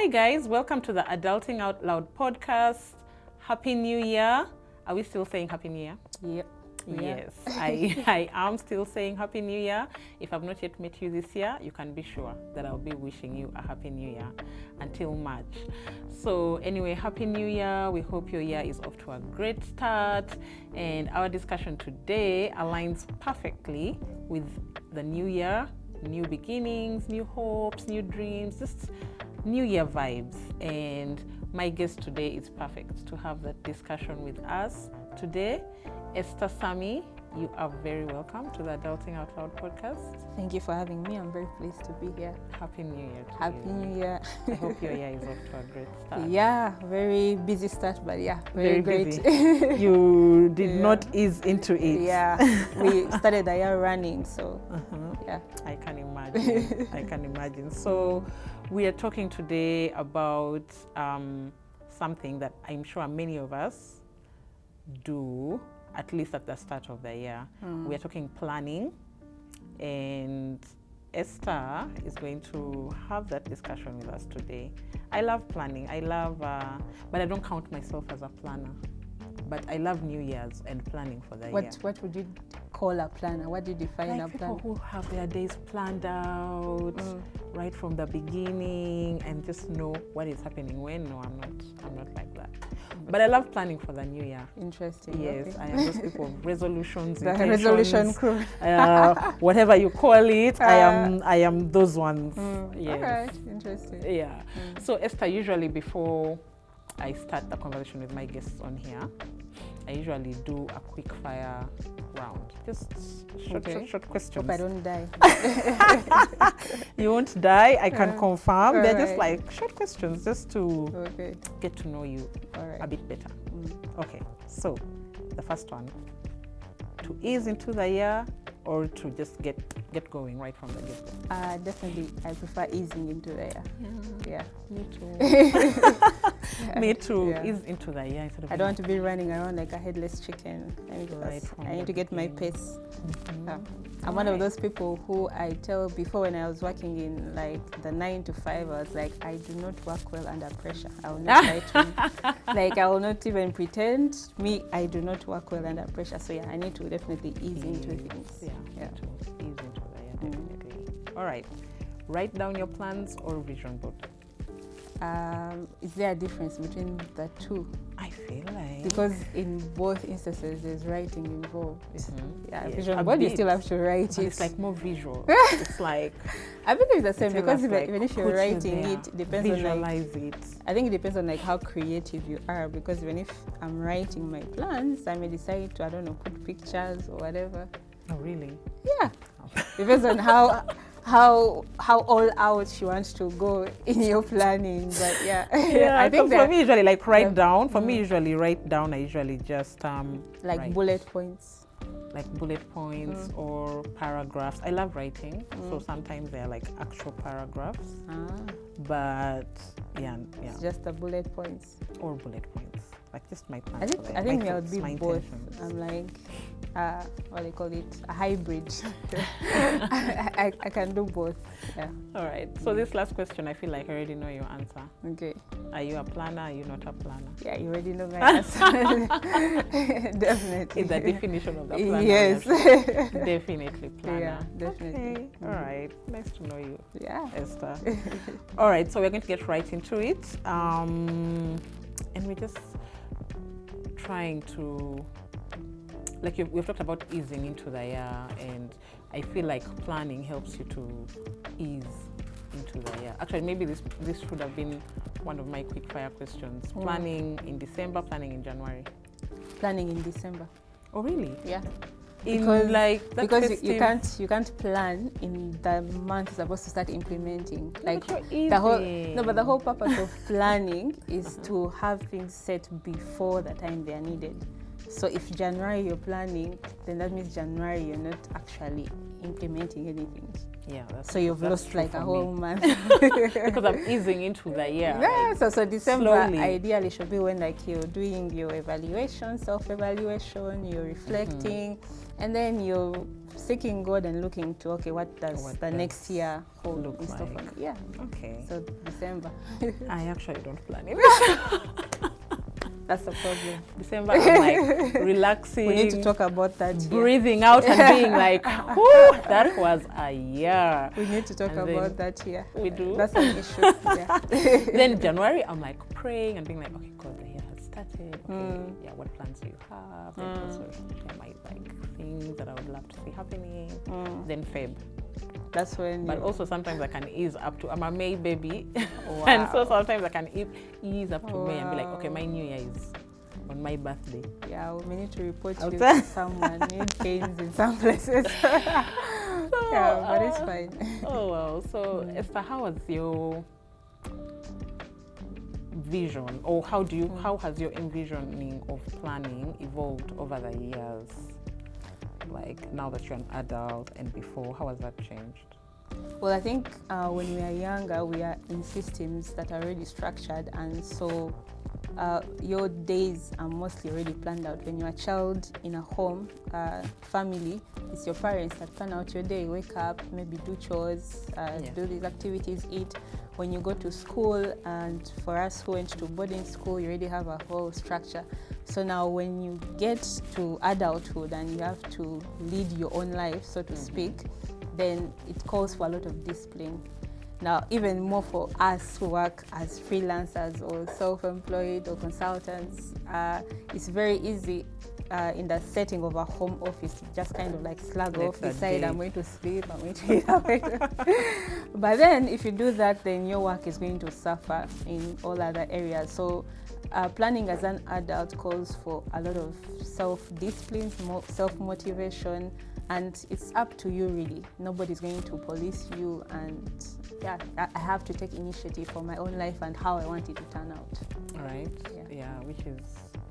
Hi guys, welcome to the Adulting Out Loud podcast. Happy New Year. Are we still saying Happy New Year? Yep. Yes, I am still saying Happy New Year. If I've not yet met you this year, you can be sure that I'll be wishing you a Happy New Year until March. So anyway, Happy New Year. We hope your year is off to a great start. And our discussion today aligns perfectly with the new year, new beginnings, new hopes, new dreams, just new year vibes. And my guest today is perfect to have that discussion with us today. Esther Sami, you are very welcome to the Adulting Out Loud podcast. Thank you for having me. I'm very pleased to be here. Happy New Year to Happy you. New Year. I hope your year is off to a great start. Yeah, very busy start, but yeah, very great. Busy. You did not ease into it. Yeah, we started the year running, so yeah. I can imagine. I can imagine. So we are talking today about something that I'm sure many of us do, at least at the start of the year. We are talking planning, and Esther is going to have that discussion with us today. I love planning. But I don't count myself as a planner. But I love New Year's and planning for the year. What would you call a planner? What do you define a planner? People who have their days planned out right from the beginning and just know what is happening when. No, I'm not like that. But I love planning for the new year. Interesting. Yes, Okay. I am those people of resolutions, The intentions, resolution crew. whatever you call it. I am those ones. Yes. All right. Interesting. Yeah. So Esther, usually before I start the conversation with my guests on here, I usually do a quick fire round. Just short questions. Hope I don't die. You won't die, I can confirm. They're just Alright. like short questions just to Okay. get to know you All right. a bit better. Okay, so the first one, to ease into the year or to just get going right from the get-go? Definitely, I prefer easing into the year. Yeah. Me too. Me too. Yeah. Ease into the year instead of I don't want to be running around like a headless chicken. I need to get my pace. Yeah. I'm one of those people who I tell before, when I was working in like the 9 to 5, I was like, I do not work well under pressure. I will not try to, like, I will not even pretend. I do not work well under pressure. So yeah, I need to definitely ease into things. Yeah. Yeah. Me too. Ease into the year, definitely. All right. Write down your plans or vision board. Is there a difference between the two? I feel like Because in both instances, there's writing involved. Yeah, Yes, vision a board, you bit. still have to write but it. it's like more visual. It's like I think it's the same tell because us, like, even if you're put you writing there, it depends on like, visualize it. I think it depends on like how creative you are, because even if I'm writing my plans, I may decide to, I don't know, put pictures or whatever. Oh, really? Yeah, depends on how all out you want to go in your planning. But yeah, Yeah, I think for that me usually like write yeah. down. For me usually write down. I usually just like write. bullet points. Like bullet points or paragraphs. I love writing, so sometimes they're like actual paragraphs. But yeah, It's just the bullet points. or bullet points. Like just my plans. I think my I would thoughts, be my both. intentions. I'm like, what do you call it? A hybrid. I can do both. Yeah. All right. So this last question, I feel like I already know your answer. Okay. Are you a planner? Are you not a planner? Yeah, you already know my answer. Definitely. Is the definition of the planner? Yes. Definitely planner. Yeah, definitely. Okay. All right. Nice to know you, Yeah. Esther. All right. So we're going to get right into it. And we're just trying to, like we've talked about easing into the year, and I feel like planning helps you to ease into the year. Actually, maybe this should have been one of my quick fire questions. Planning in December, planning in January. Planning in December. Oh, really? Yeah. In Because- like that Because festive- you can't plan in the month you're supposed to start implementing. Like but you're the whole easing. no, but the whole purpose of planning is to have things set before the time they are needed. So if January you're planning, then that means January you're not actually implementing anything. Yeah, so you've lost like a whole month because I'm easing into the year. Yeah, like, so December slowly. Ideally should be when like you're doing your evaluation, self-evaluation, you're reflecting, and then you're seeking God and looking to what does the next year hold look and stuff like. Yeah. Okay. So December. I actually don't plan it. That's the problem. December, I'm like relaxing. We need to talk about that. Breathing out and being like, whoo, that was a year. We need to talk about that here. We do. That's an issue. Yeah. Then January, I'm like praying and being like, okay, God, the year has started. Okay, yeah, what plans do you have? And also share my like things that I would love to see happening. Then Feb. That's when. But also sometimes I can ease up to. I'm a May baby, Wow. and so sometimes I can ease up to May and be like, okay, my New Year is on my birthday. Yeah, we need to report you to someone. Need pains in some places. Yeah, but it's fine. Oh well. So Esther, how was your vision, or how has your envisioning of planning evolved over the years? Like now that you're an adult and before, how has that changed? Well, I think when we are younger, we are in systems that are already structured, and so your days are mostly already planned out. When you're a child in a home, family, it's your parents that plan out your day. Wake up, maybe do chores, do these activities, eat. When you go to school, and for us who went to boarding school, you already have a whole structure. So now when you get to adulthood and you have to lead your own life, so to speak, then it calls for a lot of discipline. Now, even more for us who work as freelancers or self-employed or consultants, it's very easy in the setting of a home office to just kind of like slug off, decide I'm going to sleep, I'm going to eat. But then if you do that, then your work is going to suffer in all other areas. So planning as an adult calls for a lot of self-discipline, self-motivation, and it's up to you really. Nobody's going to police you, and I have to take initiative for my own life and how I want it to turn out. All right. Yeah, which is,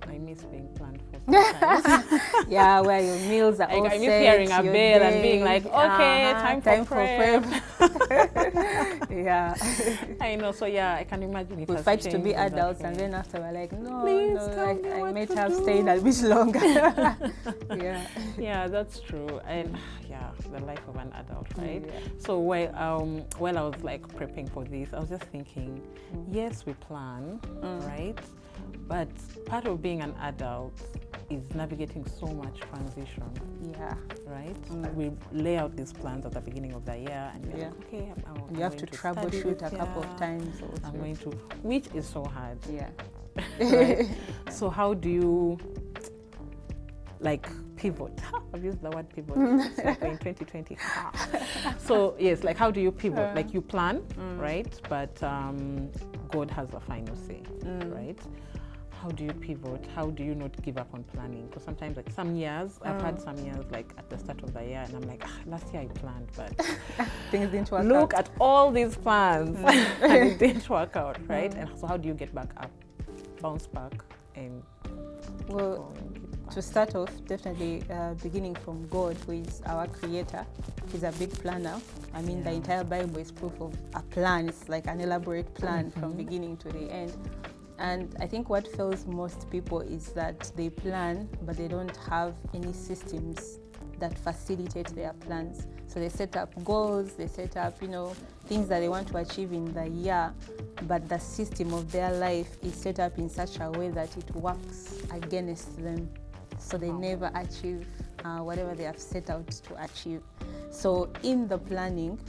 I miss being planned for sometimes. Yeah, where your meals are all set. I miss hearing a bell and being like, okay, time for prep. Yeah. I know, so yeah, I can imagine it. We fight to be adults, and then after we're like, Please I might have stayed a bit longer. Yeah, that's true. And yeah, the life of an adult, right? Yeah. So while I was like prepping for this, I was just thinking, yes, we plan, right? But part of being an adult is navigating so much transition. Yeah. Right? We lay out these plans at the beginning of the year, and you're like, okay, you have to troubleshoot a couple of times. I'm going to, which is so hard. Yeah. Right? So how do you like pivot? I've used the word pivot like in 2020. So yes, like how do you pivot? Like you plan, right? But God has the final say, right? How do you pivot? How do you not give up on planning? Because sometimes, like some years, I've had some years like at the start of the year, and I'm like, last year I planned, but things didn't work out. Look at all these plans, and it didn't work out, right? And so, how do you get back up, bounce back, and to start off, definitely beginning from God, who is our creator. He's a big planner. I mean, the entire Bible is proof of a plan. It's like an elaborate plan from beginning to the end. And I think what fails most people is that they plan, but they don't have any systems that facilitate their plans. So they set up goals, they set up, things that they want to achieve in the year, but the system of their life is set up in such a way that it works against them. So they never achieve whatever they have set out to achieve. So in the planning,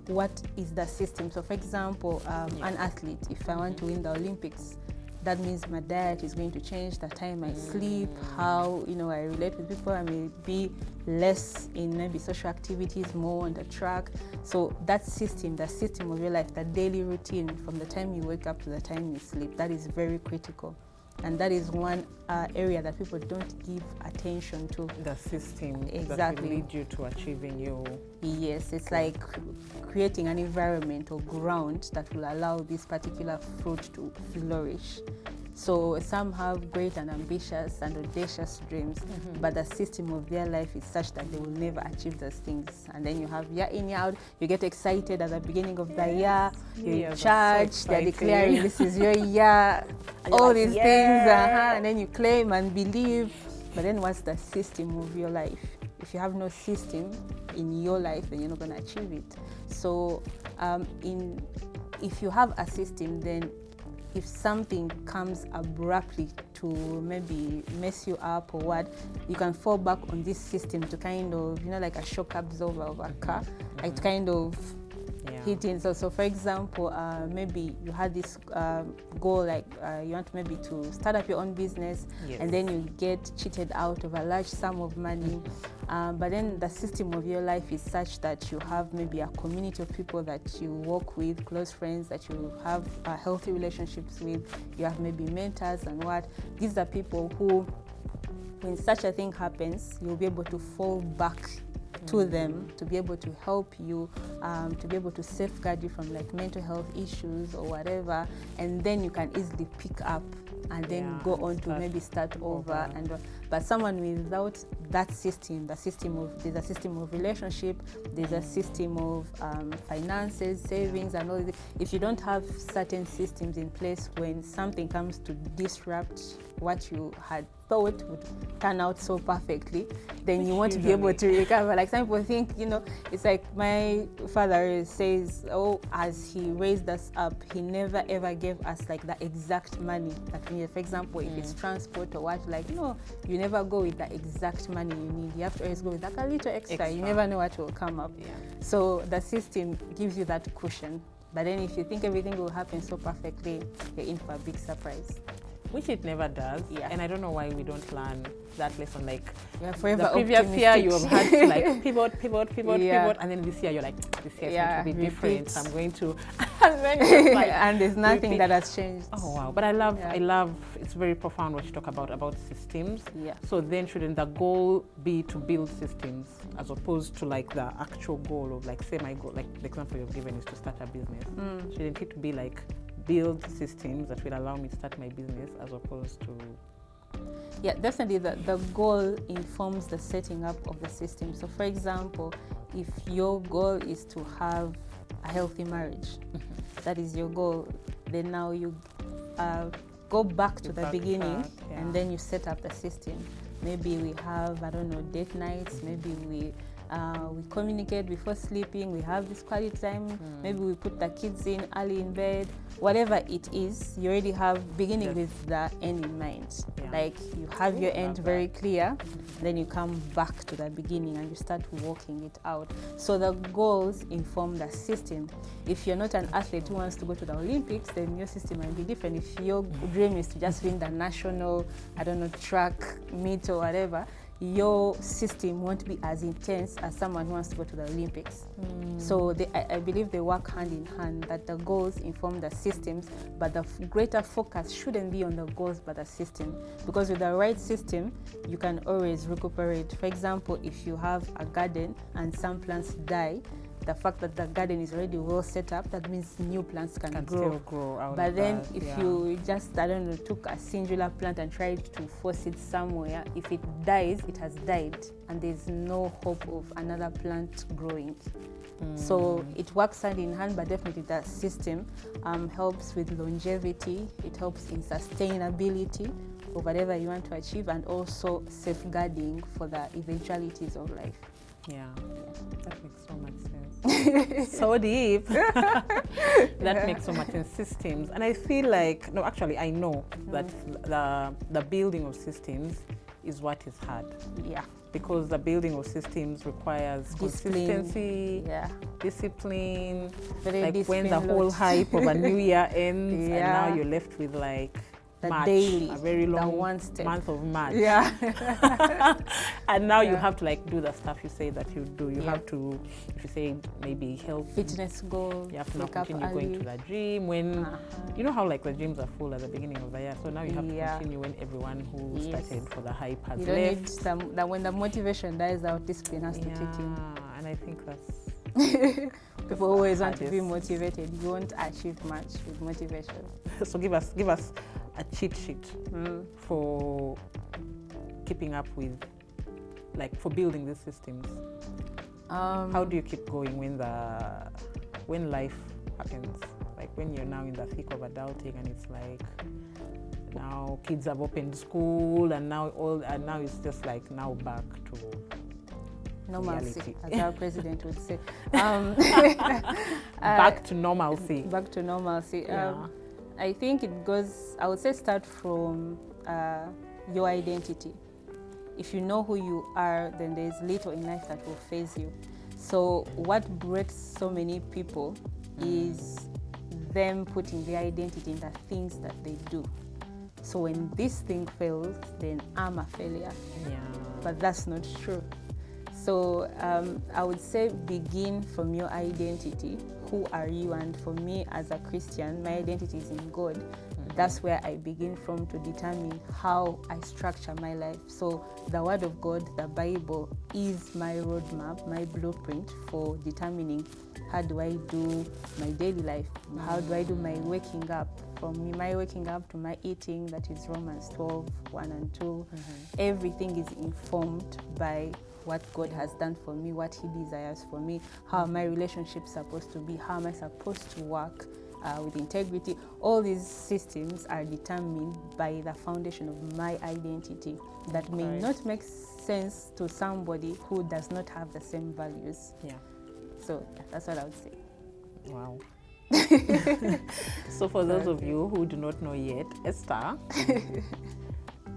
what is the system? So for example, an athlete, if I want to win the Olympics, that means my diet is going to change, the time I sleep, how I relate with people. I may be less in maybe social activities, more on the track. So that system, the system of your life, the daily routine from the time you wake up to the time you sleep, that is very critical. And that is one area that people don't give attention to. The system exactly that will lead you to achieving your... Yes, it's like creating an environment or ground that will allow this particular fruit to flourish. So some have great and ambitious and audacious dreams, but the system of their life is such that they will never achieve those things. And then you have year in, year out, you get excited at the beginning of the year, you church, they're declaring this is your year, all these things, and then you claim and believe. But then what's the system of your life? If you have no system in your life, then you're not going to achieve it. So if you have a system, then if something comes abruptly to maybe mess you up or what, you can fall back on this system to kind of, like a shock absorber of a car, like to kind of hit in. So for example, maybe you had this goal, like you want maybe to start up your own business, and then you get cheated out of a large sum of money. But then the system of your life is such that you have maybe a community of people that you work with, close friends that you have healthy relationships with, you have maybe mentors and what. These are people who, when such a thing happens, you'll be able to fall back to them to be able to help you, to be able to safeguard you from like mental health issues or whatever, and then you can easily pick up and then go on to maybe start over. But someone without that system, there's a system of relationship, there's a system of finances, savings, and all this. If you don't have certain systems in place, when something comes to disrupt what you had thought would turn out so perfectly, then you won't be able to recover. Like some people think, it's like my father says, as he raised us up, he never ever gave us like the exact money that we need. For example, if it's transport or what, like, no, you never go with the exact money you need. You have to always go with like a little extra. You never know what will come up. So the system gives you that cushion. But then if you think everything will happen so perfectly, you're in for a big surprise. Which it never does, and I don't know why we don't learn that lesson. Like forever the previous year, you have had to like pivot, and then this year you're like, this year is going to be different. I'm going to, and there's nothing that has changed. Oh wow! But I love. It's very profound what you talk about systems. So then, shouldn't the goal be to build systems as opposed to like the actual goal of like, say my goal, like the example you've given is to start a business. Shouldn't it be like build systems that will allow me to start my business as opposed to... Yeah, definitely the goal informs the setting up of the system. So for example, if your goal is to have a healthy marriage, that is your goal, then now you go back to the beginning and then you set up the system. Maybe we have, date nights, maybe we communicate before sleeping, we have this quality time, maybe we put the kids in early in bed, whatever it is, you already have beginning with the end in mind. Like you have your end very clear, then you come back to the beginning and you start working it out. So the goals inform the system. If you're not an athlete who wants to go to the Olympics, then your system might be different. If your dream is to just win the national, track meet or whatever, your system won't be as intense as someone who wants to go to the Olympics. So I believe they work hand in hand, that the goals inform the systems, but the greater focus shouldn't be on the goals but the system. Because with the right system, you can always recuperate. For example, if you have a garden and some plants die, the fact that the garden is already well set up, that means new plants can grow out. But then if you just, took a singular plant and tried to force it somewhere, if it dies, it has died, and there's no hope of another plant growing. So it works hand in hand, but definitely the system helps with longevity, it helps in sustainability of whatever you want to achieve, and also safeguarding for the eventualities of life. Yeah, that makes so much sense. So deep. That makes so much sense. Systems. And I feel like, I know that the building of systems is what is hard. Because the building of systems requires consistency, discipline. When the whole hype of a new year ends, and now you're left with like March, daily, a very long month of March. And now you have to like do the stuff you say that you do. You have to, if you say maybe health, fitness goals, you have to now continue going to the gym when, you know how like the gyms are full at the beginning of the year. So now you have to continue when everyone who started for the hype has left. That when the motivation dies out, discipline has to kick in. And I think that's... People always want to be motivated. You won't achieve much with motivation. So give us a cheat sheet for keeping up with, like, for building these systems? How do you keep going when life happens? Like when you're now in the thick of adulting and it's like now kids have opened school and now it's just like now back to normalcy, as our president would say. Back to normalcy. Back to normalcy. Yeah. I think it goes, I would say start from your identity. If you know who you are, then there's little in life that will phase you. So what breaks so many people is them putting their identity in the things that they do. So when this thing fails, then I'm a failure. Yeah. But that's not true. So I would say begin from your identity. Who are you? And for me as a Christian, my identity is in God. That's where I begin from to determine how I structure my life. So the Word of God, the Bible, is my roadmap, my blueprint for determining how do I do my daily life, how do I do my waking up, from my waking up to my eating, that is Romans 12, 1 and 2. Everything is informed by what God has done for me, what He desires for me, how my relationship's supposed to be, how am I supposed to work with integrity. All these systems are determined by the foundation of my identity that may not make sense to somebody who does not have the same values. Yeah. So that's what I would say. Wow. So for those of you who do not know yet, Esther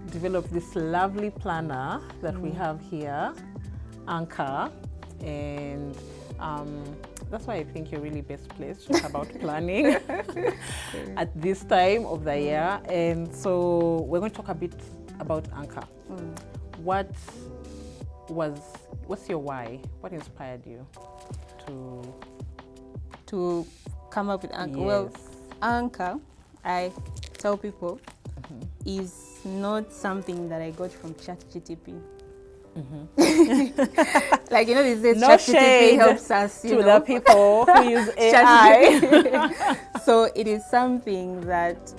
developed this lovely planner that we have here, Anchor, and that's why I think you're really best placed to talk about planning at this time of the year. And so we're going to talk a bit about Anchor. What's your why? What inspired you to come up with Anchor? Yes. Well, Anchor, I tell people, is not something that I got from ChatGPT. Like, these days, No ChatGPT shade helps us to the people who use AI. So it is something that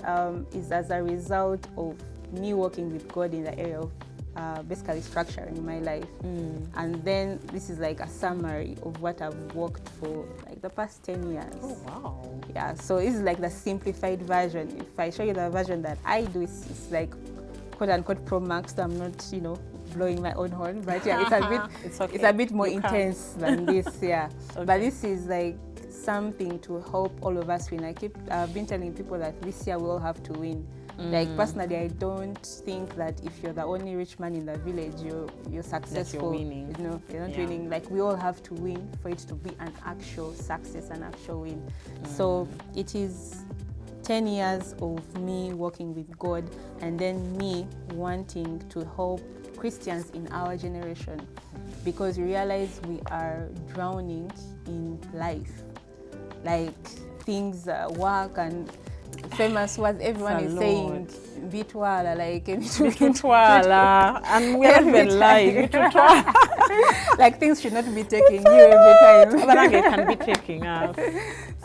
is as a result of me working with God in the area of basically structuring my life. And then this is like a summary of what I've worked for like the past 10 years. Oh, wow. Yeah, so this is like the simplified version. If I show you the version that I do, it's like quote unquote Pro Max, so I'm not, blowing my own horn, but yeah, it's a bit more intense than this, yeah. Okay. But this is like something to help all of us win. I've been telling people that this year we all have to win. Like personally, I don't think that if you're the only rich man in the village, you're successful. That you're winning. You're not winning. Like we all have to win for it to be an actual success, an actual win. So it is 10 years of me working with God, and then me wanting to help Christians in our generation, because we realize we are drowning in life. Like things work and famous words everyone is saying bitwala, like bitwala, and we are even live. Like things should not be taking you every time. But it can be taking us.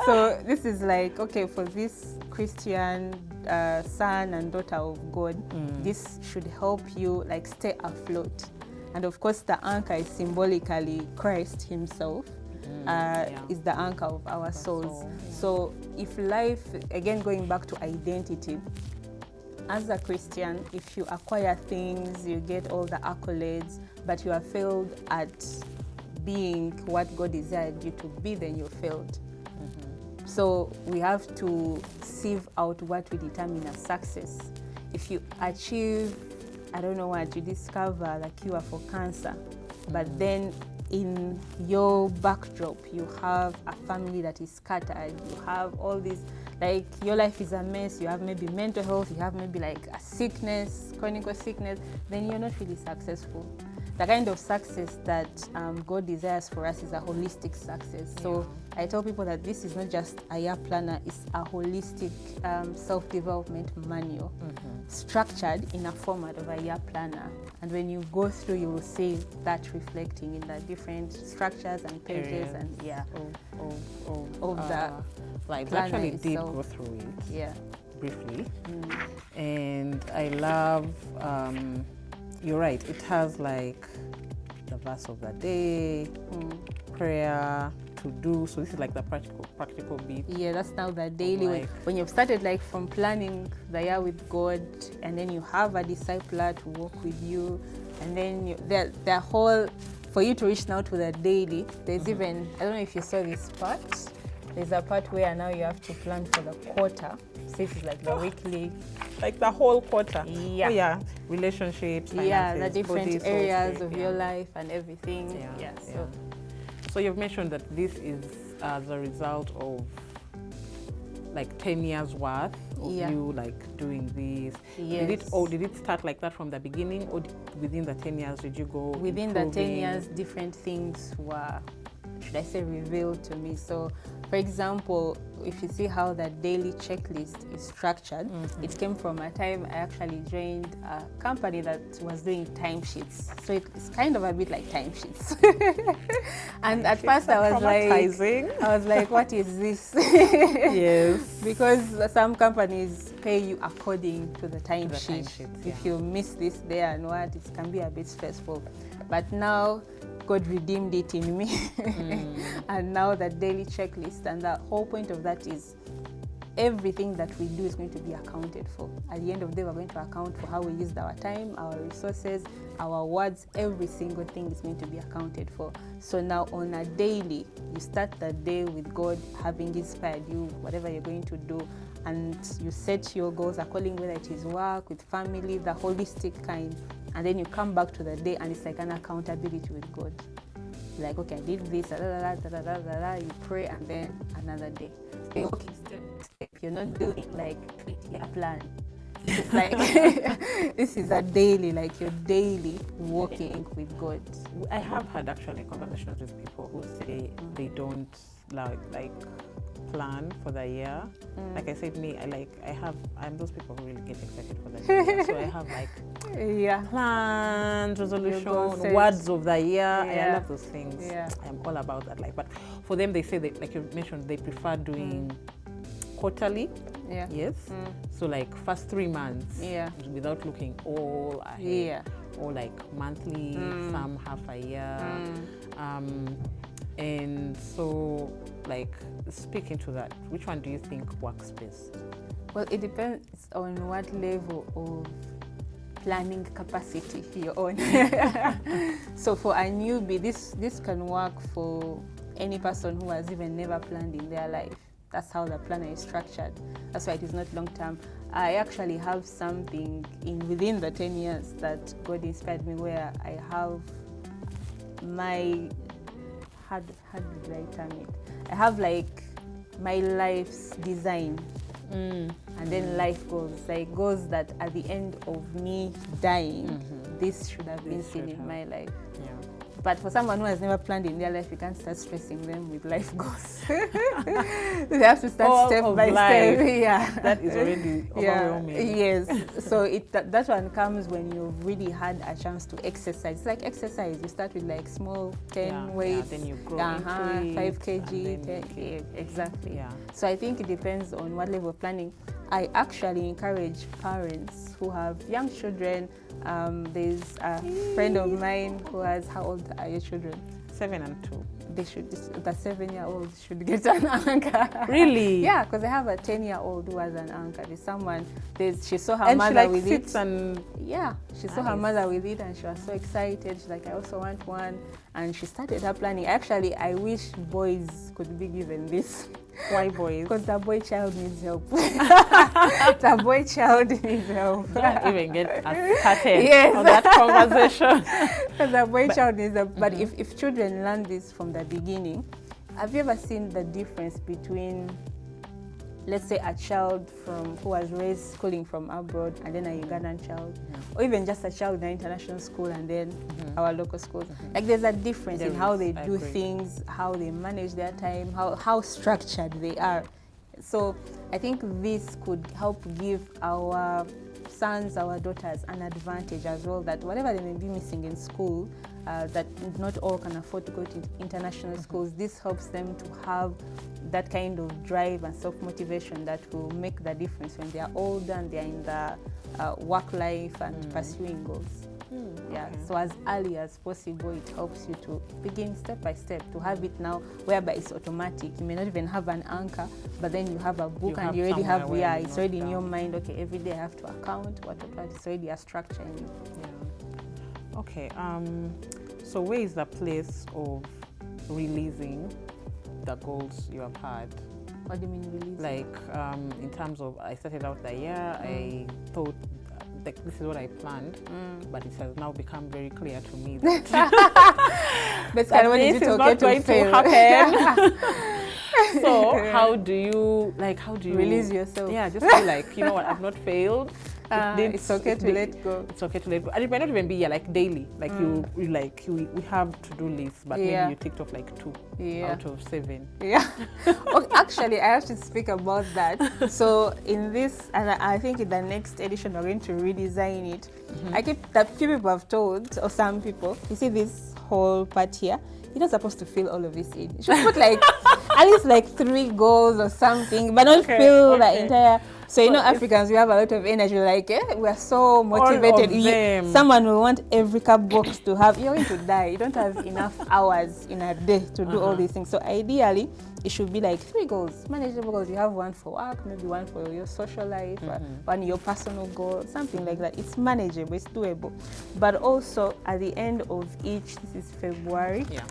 So this is like, okay, for this Christian son and daughter of God, this should help you like stay afloat. And of course the anchor is symbolically Christ himself. Is the anchor of our souls. So if life, again going back to identity, as a Christian, if you acquire things, you get all the accolades, but you have failed at being what God desired you to be, then you failed. So we have to sieve out what we determine as success. If you achieve, I don't know what, you discover the cure for cancer, but then in your backdrop, you have a family that is scattered, you have all this, like your life is a mess, you have maybe mental health, you have maybe like a sickness, chronic sickness, then you're not really successful. The kind of success that God desires for us is a holistic success. So I tell people that this is not just a year planner, it's a holistic self-development manual structured in a format of a year planner. And when you go through, you will see that reflecting in the different structures and pages and of the like planner actually itself. did go through it. Yeah. briefly. And I love, you're right, it has like the verse of the day, prayer, to do. So this is like the practical bit. Yeah, that's now the daily way. When you've started like from planning the year with God, and then you have a discipler to walk with you, and then the whole, for you to reach now to the daily, there's even, I don't know if you saw this part, there's a part where now you have to plan for the quarter. So this is like the weekly. Like the whole quarter. Yeah. Oh yeah, relationships, finances, yeah, the different areas of yeah. your life and everything. Yeah. So. So you've mentioned that this is as a result of like 10 years worth of you like doing this. Yes. Did it start like that from the beginning, or within the 10 years did you go within the 10 years different things were, should I say, revealed to me? So for example, if you see how the daily checklist is structured, it came from a time I actually joined a company that was doing timesheets. So it's kind of a bit like timesheets. And at first I was like, what is this? Yes. Because some companies pay you according to the timesheet. Yeah. If you miss this there and what, it can be a bit stressful. But now God redeemed it in me. And now the daily checklist, and the whole point of that is everything that we do is going to be accounted for. At the end of the day, we're going to account for how we used our time, our resources, our words. Every single thing is going to be accounted for. So now on a daily, you start the day with God having inspired you, whatever you're going to do, and you set your goals according, whether it is work, with family, the holistic kind. And then you come back to the day and it's like an accountability with God. Like, okay, I did this, you pray, and then another day. Okay, step. You're not doing like a plan. It's like, this is a daily, like your daily walking with God. I have had actually conversations with people who say they don't like plan for the year. Like I said, I'm those people who really get excited for the year. So I have like plans, resolution, words of the year. I love those things. I'm all about that. But for them, they say that, like you mentioned, they prefer doing quarterly. Yes. So like first 3 months. Without looking all ahead. Or like monthly, some half a year. And so, like, speaking to that, which one do you think works best? Well, it depends on what level of planning capacity you're on. So for a newbie, this can work for any person who has even never planned in their life. That's how the planner is structured. That's why it is not long term. I actually have something within the 10 years that God inspired me, where I have my, how did I term it? I have like my life's design, and then life goals, like goals that at the end of me dying, this should have been seen in my life. But for someone who has never planned in their life, you can't start stressing them with life goals. They have to start step by step. That is already overwhelming. Yes. So that one comes when you've really had a chance to exercise. It's like exercise. You start with like small 10 weights. Then you grow into it, 5 kg, 10, exactly. So I think it depends on what level of planning. I actually encourage parents who have young children. There's a friend of mine who has, how old are your children? 7 and 2. The 7-year-old should get an anchor. Really? Yeah, because I have a 10-year-old who has an anchor. She saw her mother with it. She saw her mother with it and she was so excited. She's like, I also want one. And she started her planning. Actually, I wish boys could be given this. Why boys? Because the boy child needs help. The boy child needs help. Don't even get us started on that conversation. Because the boy child needs help. But if children learn this from the beginning, have you ever seen the difference between, let's say, a child who was raised schooling from abroad and then a Ugandan child, or even just a child in an international school and then our local schools? Like, there's a difference in how they do things, how they manage their time, how structured they are. So I think this could help give our sons, our daughters, an advantage as well, that whatever they may be missing in school, that not all can afford to go to international schools, this helps them to have that kind of drive and self-motivation that will make the difference when they are older and they are in the work life and pursuing goals. Yeah, okay. so as early as possible, it helps you to begin step by step, to have it now whereby it's automatic. You may not even have an anchor, but then you have a book and you already have, it's already in your mind, okay, every day I have to account, what it's already a structure in you. Yeah. Okay, so where is the place of releasing the goals you have had? What do you mean release? Like in terms of, I started out the year, I thought like this is what I planned, but it has now become very clear to me that, this is not going to happen. So how do you release yourself? Yeah, just be like, you know what, I've not failed. It's okay to let go. It's okay to let go. And it might not even be like daily. Like we have to-do lists, but maybe you ticked off like 2 out of 7. Yeah. Okay, actually, I have to speak about that. So in this, and I think in the next edition we're going to redesign it. I keep that few people have told, or some people, you see this whole part here, you're not supposed to fill all of this in. You should put like at least like 3 goals or something, but not fill the entire. So you know, Africans, we have a lot of energy. Like we're so motivated. Someone will want every cup box to have. You're going to die. You don't have enough hours in a day to do all these things. So ideally, it should be like 3 goals, manageable goals. You have one for work, maybe one for your social life, one your personal goal, something like that. It's manageable. It's doable. But also at the end of each, this is February. Yeah.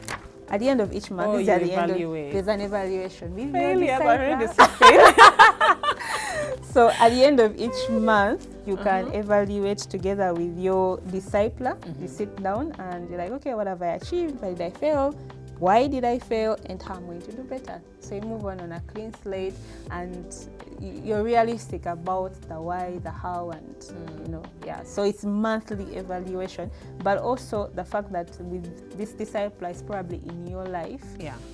At the end of each month, there's an evaluation. Failure. So at the end of each month, you can evaluate together with your discipler. You sit down and you're like, okay, what have I achieved? Why did I fail? Why did I fail? And how I'm going to do better. So you move on a clean slate, and you're realistic about the why, the how, and So it's monthly evaluation, but also the fact that with this discipler is probably in your life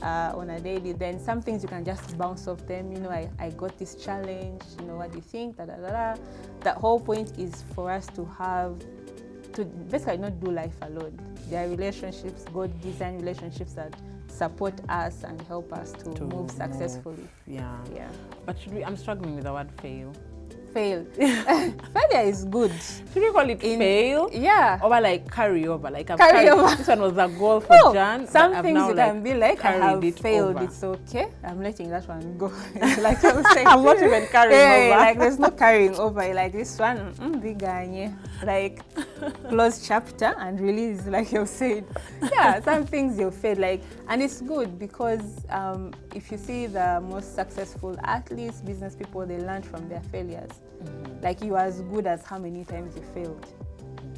on a daily. Then some things you can just bounce off them. You know, I got this challenge. You know, what do you think? The whole point is for us to basically not do life alone. There are relationships, God-designed relationships that support us and help us to move successfully. Yeah. But I'm struggling with the word fail. Fail. Failure is good. Should we call it fail? Yeah. Or like carry over. Like carry over. This one was a goal for Jan. Some things you can be like, I have failed. Over. It's okay. I'm letting that one go. Like I was saying, I'm not even carrying over. Like there's no carrying over. Like this one, biganye. Like close chapter and release, like you said. Yeah, some things you failed. Like, and it's good because if you see the most successful athletes, business people, they learn from their failures. Like you are as good as how many times you failed.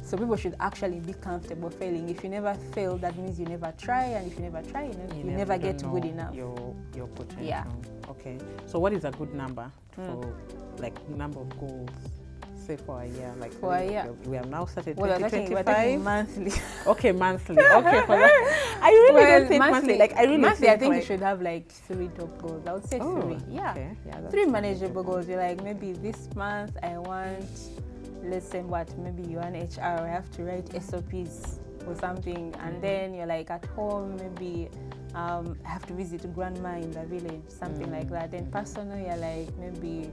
So people should actually be comfortable failing. If you never fail, that means you never try, and if you never try, you never get good enough. Your potential. Yeah. Okay. So what is a good number for like number of goals? Say for a year, like for a year. We have now started 2025. We're talking monthly. Okay, monthly. Okay, for that. I really don't think monthly. Like I really monthly. I think you should have like 3 top goals. I would say 3. Yeah. Okay. 3 manageable goals. You're like, maybe this month I want, let's say maybe you're an HR. I have to write SOPs or something, and then you're like at home, maybe I have to visit grandma in the village, something like that. Then personally, you're like maybe.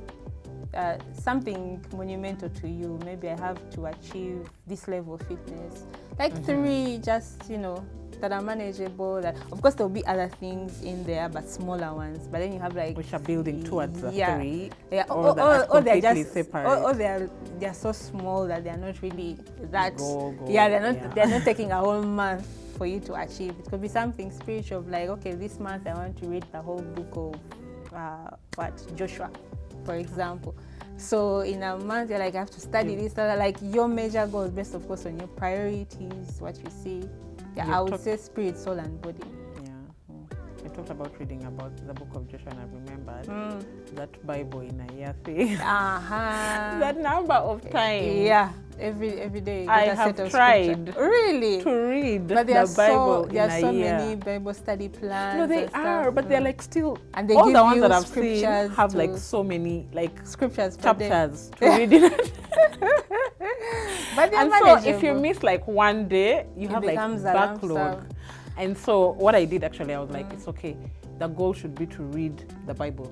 Something monumental to you. Maybe I have to achieve this level of fitness. Like 3, just that are manageable. That of course there'll be other things in there, but smaller ones. But then you have like which are building towards the 3. Yeah. Or they're just separate. Or they're so small that they're not really that. Goal. Yeah, they're not taking a whole month for you to achieve. It could be something spiritual, like okay, this month I want to read the whole book of Joshua, for example. So in a month you're like, I have to study this, like your major goals based of course on your priorities, what you see. Yeah, I would say spirit, soul and body. Yeah. I talked about reading about the book of Joshua, and I remembered that Bible in a year thing. That number of times. Yeah. every day. I get a have set of tried scripture. Really? to read But there the Bible there in are a so year. many Bible study plans. No, they and stuff. are, but they're like still. And they all give the ones you that I've seen scriptures have to- like so many like scriptures per day. chapters to read it. But they're And so manageable. if you miss like one day, you It have like becomes a lump backlog. sum. And so what I did actually, I was like, it's okay. The goal should be to read the Bible,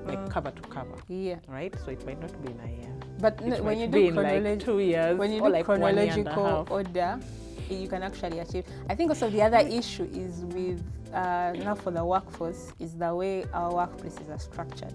like cover to cover, Yeah. right? So it might not be in a year. But It when might you be do in like 2 years when you or do like 1 year and a chronological half. order, you can actually achieve. I think also the other issue is with now for the workforce is the way our workplaces are structured,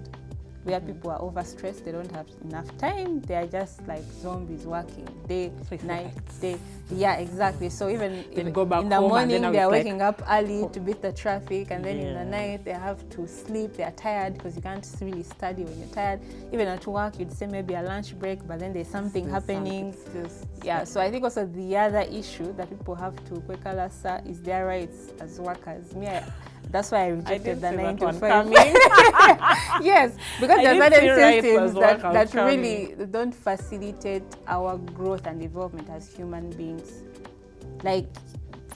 where people are overstressed, they don't have enough time, they are just like zombies working day, So it's night, like- day. Yeah, exactly. So even go back in the home and morning then now they are it's like- waking up early to beat the traffic, and then in the Yeah. night they have to sleep, they are tired because you can't really study when you're tired. Even at work you'd say maybe a lunch break, but then there's something happening. Yeah, so I think also the other issue that people have to Kwekalasa is their rights as workers. That's why I rejected the 9 to 5. Yes, because I there are did see certain rights as systems workers that coming. really don't facilitate our growth and development as human beings. Like,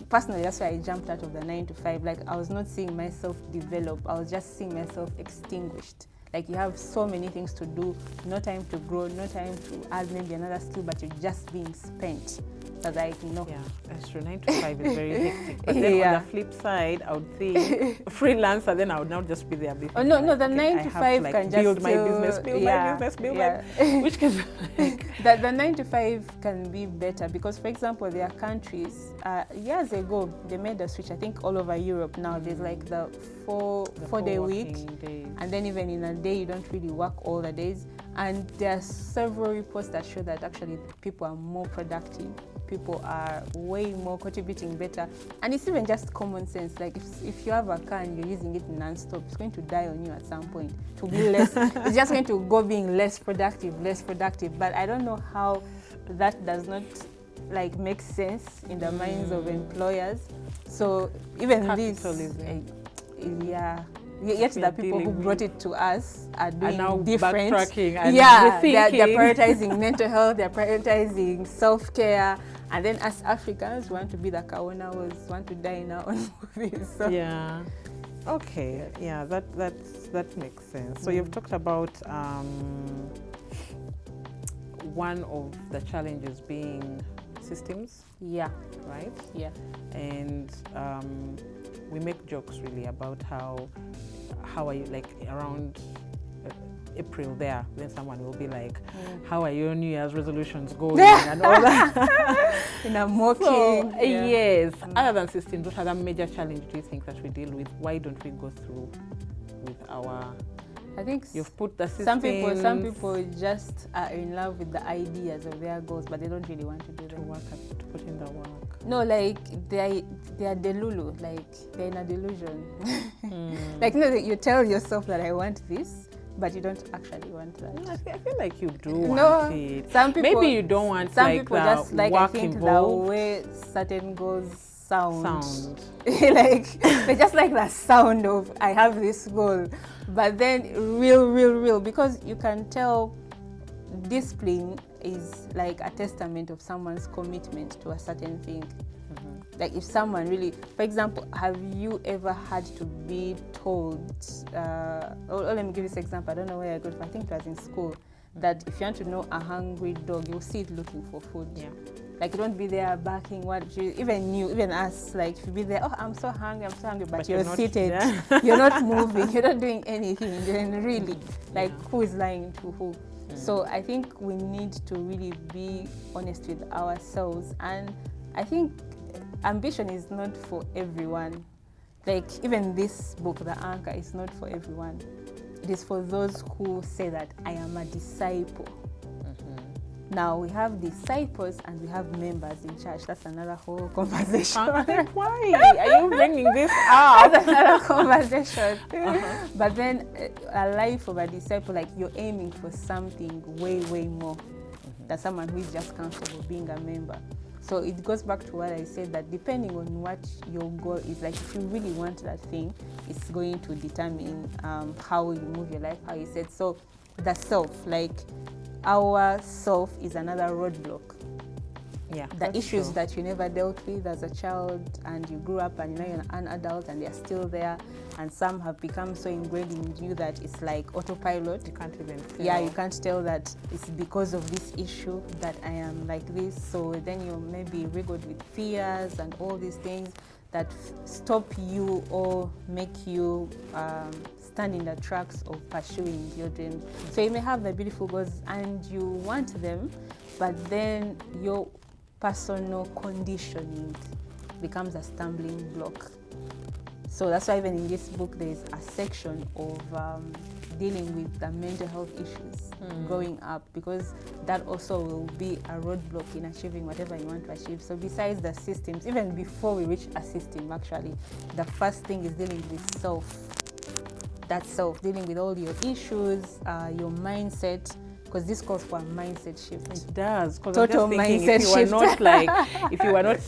personally, that's why I jumped out of the 9 to 5. Like, I was not seeing myself develop. I was just seeing myself extinguished. Like, you have so many things to do, no time to grow, no time to add maybe another skill, but you're just being spent. So like, no. Yeah, that's true. 9 to 5 is very hectic. But then Yeah. on the flip side, I would think freelancer, then I would now just be there. Oh, no, the okay, 9 I to have 5 like, can just build my still- business, build yeah, my business, build yeah. my... Which can like... The 9 to 5 can be better because, for example, there are countries, years ago, they made a switch, I think all over Europe now, there's like the four-day week. Days. And then even in a day, you don't really work all the days. And there are several reports that show that actually people are more productive. People are way more contributing better. And it's even just common sense. Like if you have a car and you're using it non-stop, it's going to die on you at some point. To be less, it's just going to go being less productive. But I don't know how that does not like make sense in the minds of employers. So even this, yet the people who brought it to us are doing now different. backtracking and they're rethinking. prioritizing mental health, they're prioritizing self-care, and then as Africans, we want to be the Kaonawas, want to die in our own movies. So. Yeah. Okay. Yeah, that makes sense. So you've talked about one of the challenges being systems, Yeah, right? yeah. And we make jokes really about how are you, like around April there, then someone will be like, how are your New Year's resolutions going and all that. In a mocking. So, yes, other than systems, what other major challenge do you think that we deal with? Why don't we go through with our... I think You've put the systems... some people just are in love with the ideas of their goals, but they don't really want to do to them. work to put in the work. No, like they are delulu, like they're in a delusion. Like you tell yourself that I want this, but you don't actually want that. I feel like you do No, want it. some people, Maybe you don't want some like people the just like I work think involved. the way certain goals sound. Sound. They just like the sound of I have this goal, but then real, because you can tell discipline is like a testament of someone's commitment to a certain thing. Like if someone really, for example, have you ever had to be told, let me give this example, I don't know where I got it, I think it was in school, that if you want to know a hungry dog, you'll see it looking for food. Yeah. Like you don't be there barking, even us, like if you be there, oh, I'm so hungry, but you're not, seated, yeah. you're not moving, you're not doing anything, then really, like who is lying to who? So I think we need to really be honest with ourselves, and I think ambition is not for everyone. Like even this book, The Anchor, is not for everyone. It is for those who say that I am a disciple. Now we have disciples and we have members in church. That's another whole conversation. Why are you bringing this up? That's another conversation. But then a life of a disciple, like you're aiming for something way more than someone who is just comfortable being a member. So it goes back to what I said, that depending on what your goal is, like if you really want that thing, it's going to determine how you move your life, how you said. So the self, like our self is another roadblock Yeah, the issues true. that you never dealt with as a child, and you grew up and now you're an adult and they're still there, and some have become so ingrained in you that it's like autopilot. You can't even tell. Yeah, you can't tell that it's because of this issue that I am like this. So then you maybe riddled with fears and all these things that stop you or make you stand in the tracks of pursuing your dreams. So you may have the beautiful goals and you want them, but then your personal conditioning becomes a stumbling block. So that's why even in this book there's a section of dealing with the mental health issues growing up, because that also will be a roadblock in achieving whatever you want to achieve. So besides the systems, even before we reach a system, actually, the first thing is dealing with self. That self, dealing with all your issues, your mindset, because this calls for a mindset shift. It does. Total mindset if you were shift. not if you were not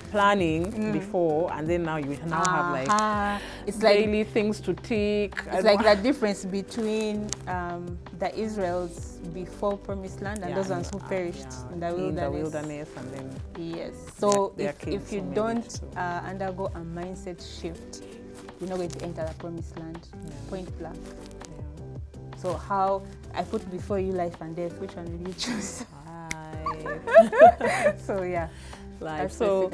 planning before, and then now you now have like it's daily things to tick. It's like the difference between the Israels before Promised Land and those ones who perished in the wilderness, and then yes. So if you so don't undergo a mindset shift, you're not going to enter the Promised Land. Point blank. So how I put before you life and death, which one will you choose? So yeah, life. So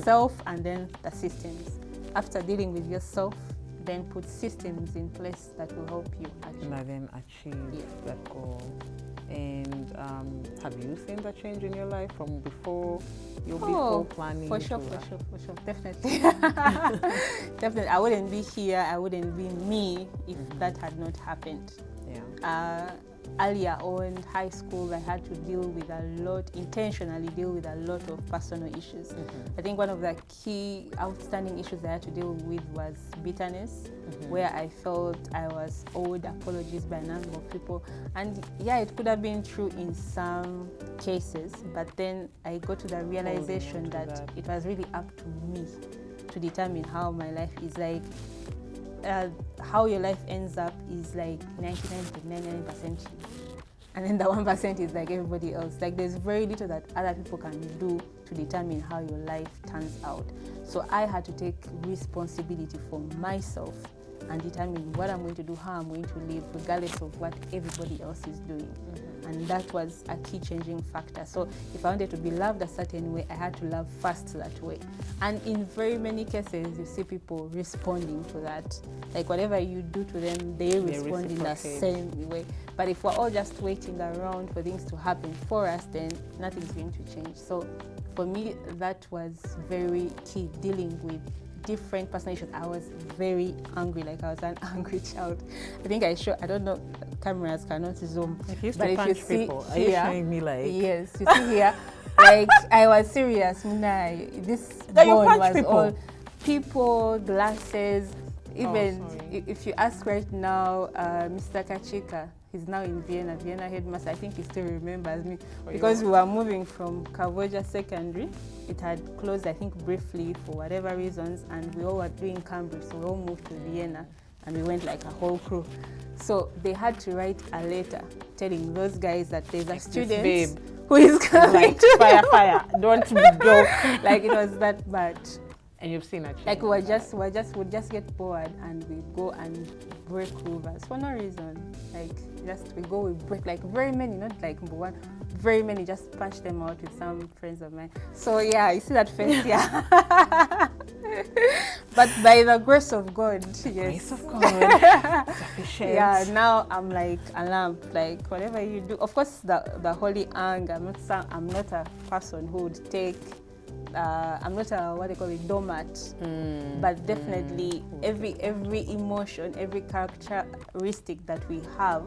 self and then the systems. After dealing with yourself, then put systems in place that will help you achieve that goal. And have you seen the change in your life from before before planning? For sure, definitely. Definitely. I wouldn't be here, I wouldn't be me if that had not happened. Yeah. Earlier on, high school, I had to intentionally deal with a lot of personal issues. I think one of the key outstanding issues I had to deal with was bitterness, where I felt I was owed apologies by a number of people. And yeah, it could have been true in some cases, but then I got to the realization that it was really up to me to determine how my life is like. How your life ends up is like 99.99%, and then the 1% is like everybody else. Like there's very little that other people can do to determine how your life turns out. So I had to take responsibility for myself and determine what I'm going to do, how I'm going to live, regardless of what everybody else is doing. And that was a key changing factor. So if I wanted to be loved a certain way, I had to love first that way. And in very many cases, you see people responding to that. Like whatever you do to them, they respond in the same way. But if we're all just waiting around for things to happen for us, then nothing's going to change. So for me, that was very key, dealing with different personal issues. I was very angry, like I was an angry child. I think I don't know, cameras cannot zoom. If you punch people, are you showing me like? Yes, you see here, like I was serious. This bone was people. All people, glasses. Even if you ask right now, Mr. Kachika, he's now in Vienna headmaster. I think he still remembers me because we were moving from Kavoja Secondary. It had closed, I think, briefly for whatever reasons, and we all were doing Cambridge, so we all moved to Vienna, and we went like a whole crew. So they had to write a letter telling those guys that there's a student who is coming to fire, don't joke. Like it was that bad. And you've seen it. Like we'd just get bored and we go and break rivers for no reason. Like we break like very many, not like one, very many, just punch them out with some friends of mine. So yeah, you see that face, yeah. But by the grace of God, yes. Grace of God, sufficient. Yeah, now I'm like a lamp. Like whatever you do, of course, the holy anger. I'm not a person who would take. I'm not a doormat, but definitely every emotion, every characteristic that we have,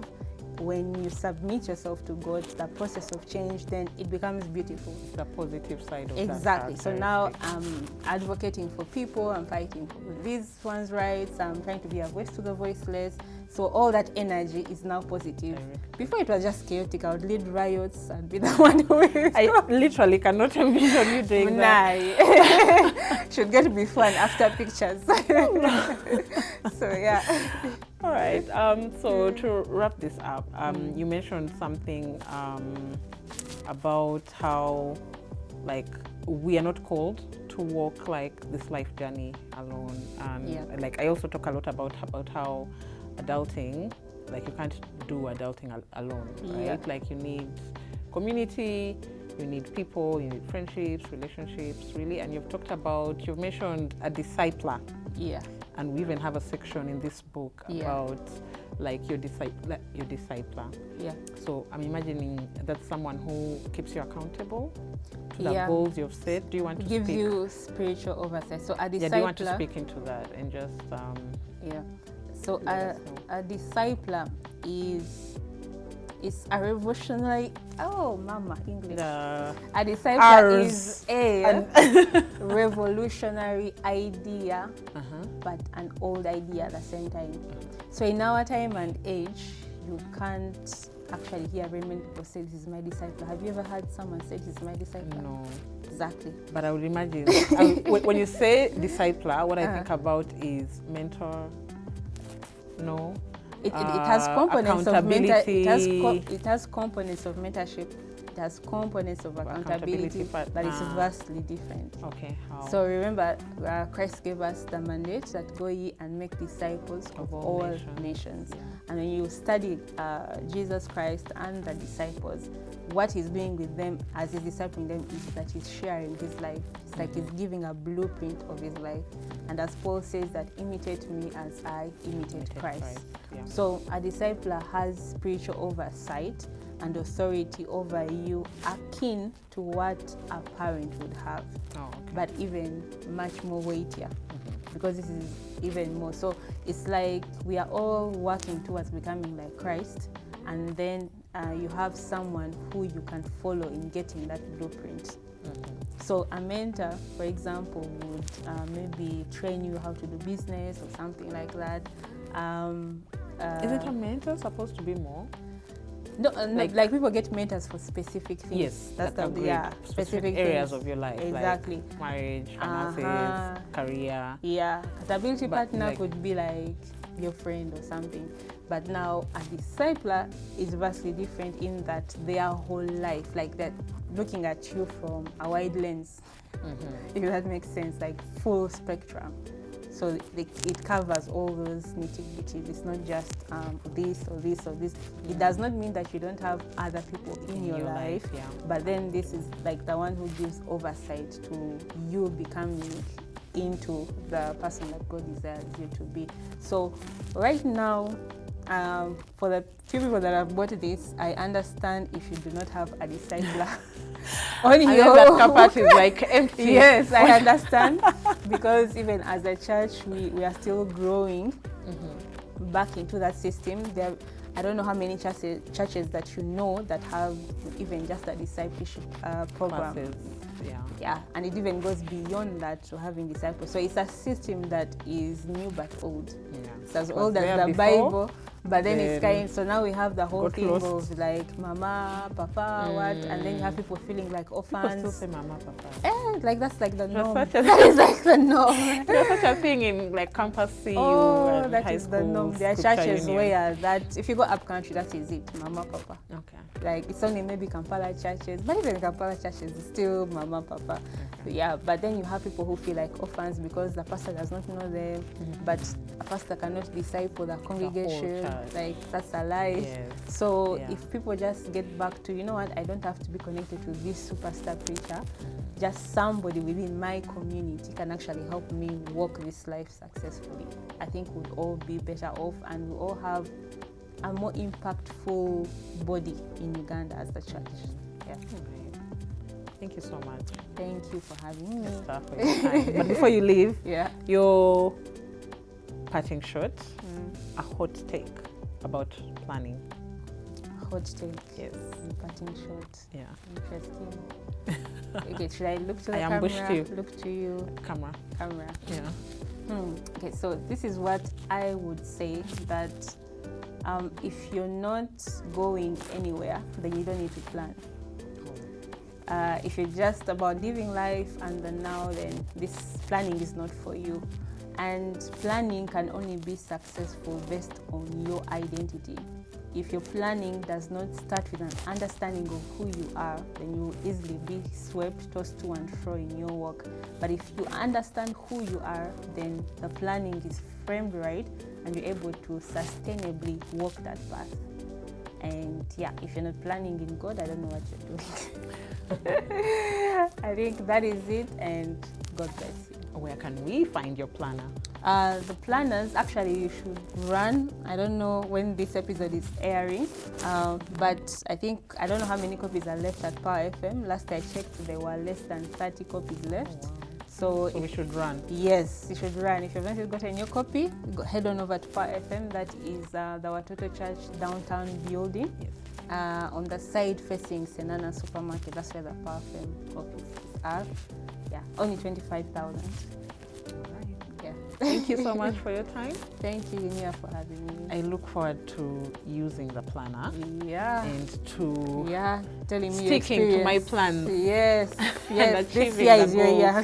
when you submit yourself to God, the process of change, then it becomes beautiful. It's the positive side of exactly. So now I'm advocating for people, I'm fighting for these ones' rights, I'm trying to be a voice to the voiceless. So all that energy is now positive. Before it was just chaotic. I would lead riots and be the one who I literally cannot envision you doing that. Should get before and after pictures. So yeah. All right. So to wrap this up, you mentioned something about how, like, we are not called to walk like this life journey alone. And like, I also talk a lot about how adulting, like, you can't do adulting alone, right? Like, you need community, you need people, you need friendships, relationships, really. And you've mentioned a discipler. Yeah. And we even have a section in this book about like your discipler. Yeah. So I'm imagining that's someone who keeps you accountable to the goals you've set. Do you want to give you spiritual oversight? So a discipler. Yeah, do you want to speak into that and just So a discipler is a revolutionary. Oh, mama, English. A discipler is a revolutionary idea, but an old idea at the same time. So in our time and age, you can't actually hear very many people say, "This is my disciple." Have you ever heard someone say, "This is my disciple"? No. Exactly. But I would imagine when you say discipler, what I think about is mentor. No. It has components of it has components of mentorship. It has components of accountability, but it's vastly different. Okay, how? So remember, Christ gave us the mandate that go ye and make disciples of all nations. Yeah. And when you study Jesus Christ and the disciples, what he's doing with them as he's discipling them is that he's sharing his life. It's like he's giving a blueprint of his life. And as Paul says that imitate me as I imitate Christ. Yeah. So a discipler has spiritual oversight and authority over you akin to what a parent would have, but even much more weightier, because this is even more. So it's like we are all working towards becoming like Christ, and then you have someone who you can follow in getting that blueprint. So a mentor, for example, would maybe train you how to do business or something like that. Isn't a mentor supposed to be more? No, like people get mentors for specific things. Yes, that's specific areas of your life. Exactly. Like marriage, finances, career. Yeah, accountability partner could be like your friend or something. But now a discipler is vastly different in that their whole life, like that, looking at you from a wide lens. If that makes sense, like full spectrum. So it covers all those nitty-gritties. It's not just this or this or this. It does not mean that you don't have other people in your life, but then this is like the one who gives oversight to you becoming into the person that God desires you to be. So right now, for the few people that have bought this, I understand if you do not have a discipler on your that capacity is like empty. Yes, I understand, because even as a church, we are still growing back into that system. I don't know how many churches that you know that have even just a discipleship program. Classes. Yeah, and it even goes beyond that to having disciples. So it's a system that is new but old. It's as old as the Bible, but then it's kind. So now we have the whole thing of like mama, papa, what, and then you have people feeling like orphans. People still say mama, papa. Like that's like the norm. That is like the norm. There's such a thing in like campus CU. Oh, that is the norm. There are churches where that if you go up country, that is it, mama, papa. Okay. Like it's only maybe Kampala churches, but even Kampala churches is still mama, papa. Yeah, but then you have people who feel like orphans because the pastor does not know them, but a pastor cannot disciple the congregation. Like that's a lie. Yes. So if people just get back to, you know what, I don't have to be connected to this superstar preacher, just somebody within my community can actually help me walk this life successfully. I think we'll all be better off, and we'll all have a more impactful body in Uganda as the church. Yeah. Thank you so much. Thank you for having me. For your time. But before you leave, your parting shot, a hot take about planning. A hot take? Yes. Parting shot. Yeah. Interesting. Okay, should I look to the camera? You. Look to you. Camera. Yeah. Okay, so this is what I would say, that if you're not going anywhere, then you don't need to plan. If you're just about living life and the now, then this planning is not for you. And planning can only be successful based on your identity. if your planning does not start with an understanding of who you are, then you will easily be swept, tossed to and fro in your work. But if you understand who you are, then the planning is framed right and you're able to sustainably walk that path. And yeah, if you're not planning in God, I don't know what you're doing. I think that is it, and God bless you. Where can we find your planner? The planners, actually, you should run. I don't know when this episode is airing, but I don't know how many copies are left at Power FM. Last I checked, there were less than 30 copies left. Oh, wow. So we should run. Yes, you should run. If you've not gotten your copy, head on over to Power FM. That is the Watoto Church downtown building. Yes. On the side facing Senana Supermarket. That's where the Power FM offices are. Yeah, only 25,000. Yeah. Thank you so much for your time. Thank you, Linnea, for having me. I look forward to using the planner. Yeah. And to telling me sticking to my plans. Yes. And this year is your year.